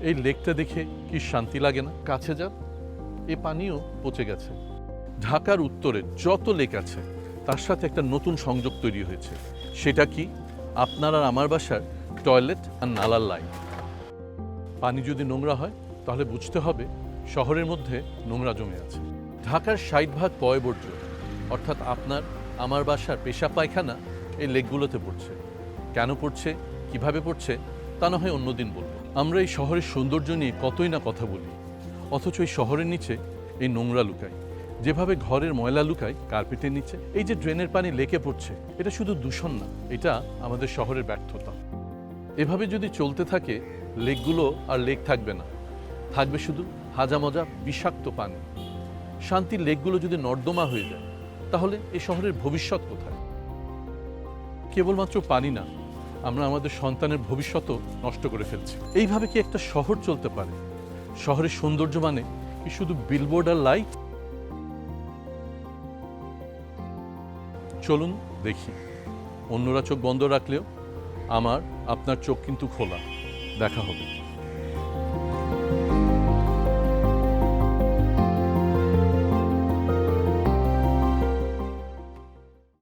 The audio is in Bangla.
এই লেকটা দেখে কি শান্তি লাগে না? কাছে যান, এই পানিও পচে গেছে। ঢাকার উত্তরে যত লেক আছে তার সাথে একটা নতুন সংযোগ তৈরি হয়েছে। সেটা কি? আপনার আর আমার বাসার টয়লেট আর নালার লাইন। পানি যদি নোংরা হয় তাহলে বুঝতে হবে শহরের মধ্যে নোংরা জমে আছে। ঢাকার 60% পয়ঃবর্জ্য, অর্থাৎ আপনার আমার বাসার পেশাব পায়খানা এই লেকগুলোতে পড়ছে। কেন পড়ছে, কিভাবে পড়ছে তা না হয় অন্যদিন বলবো। আমরা এই শহরের সৌন্দর্য নিয়ে কতই না কথা বলি, অথচ এই শহরের নিচে এই নোংরা লুকায়, যেভাবে ঘরের ময়লা লুকায় কার্পেটের নিচে। এই যে ড্রেনের পানি লেকে পড়ছে, এটা শুধু দূষণ না, এটা আমাদের শহরের ব্যর্থতা। এভাবে যদি চলতে থাকে লেকগুলো আর লেক থাকবে না, থাকবে শুধু হাজামজা বিষাক্ত পানি। শান্তির লেকগুলো যদি নর্দমা হয়ে যায় তাহলে এই শহরের ভবিষ্যৎ কোথায়? কেবলমাত্র পানি না, আমরা আমাদের সন্তানের ভবিষ্যৎও নষ্ট করে ফেলছি। এইভাবে কি একটা শহর চলতে পারে? শহরের সৌন্দর্য মানে কি শুধু বিলবোর্ড আর লাইট? চলুন দেখি, অন্যরা চোখ বন্ধ রাখলেও আমার আপনার চোখ কিন্তু খোলা। দেখা হবে।